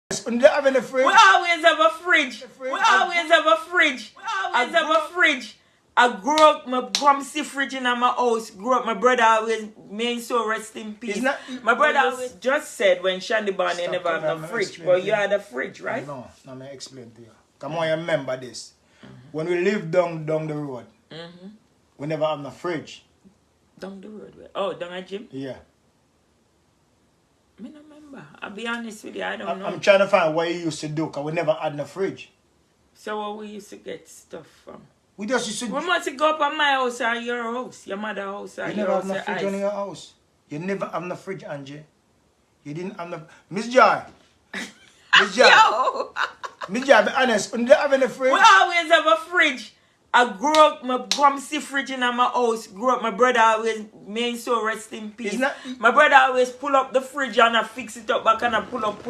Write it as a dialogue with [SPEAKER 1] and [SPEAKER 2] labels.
[SPEAKER 1] We have in the fridge.
[SPEAKER 2] We always have a fridge. We always have a fridge. We always have a fridge. I grew up, my see fridge in my house. Grew up, my brother always made so rest in peace. My brother always just said when Shandy Barney never have no fridge, but you had a fridge, right?
[SPEAKER 1] No, let me explain to you. Come on, you remember this. When we lived down the road, we never have no fridge.
[SPEAKER 2] Down the road? Oh, down at gym?
[SPEAKER 1] Yeah.
[SPEAKER 2] I don't remember. I'll be honest with you, I don't know.
[SPEAKER 1] I'm trying to find what you used to do, because we never had no fridge.
[SPEAKER 2] So where we used to get stuff from?
[SPEAKER 1] We just used to...
[SPEAKER 2] We must go up at my house or your house, your mother's house or
[SPEAKER 1] you
[SPEAKER 2] your
[SPEAKER 1] never
[SPEAKER 2] house.
[SPEAKER 1] have no fridge in your house. You never have no fridge, Angie. You didn't have no... Miss Joy. Miss Joy.
[SPEAKER 2] Yo!
[SPEAKER 1] Miss Joy, be honest. We never have any fridge.
[SPEAKER 2] We always have a fridge. I grew up, my see fridge in my house. Grew up, my brother always made so rest in peace. My brother always pull up the fridge and I fix it up back and I pull up.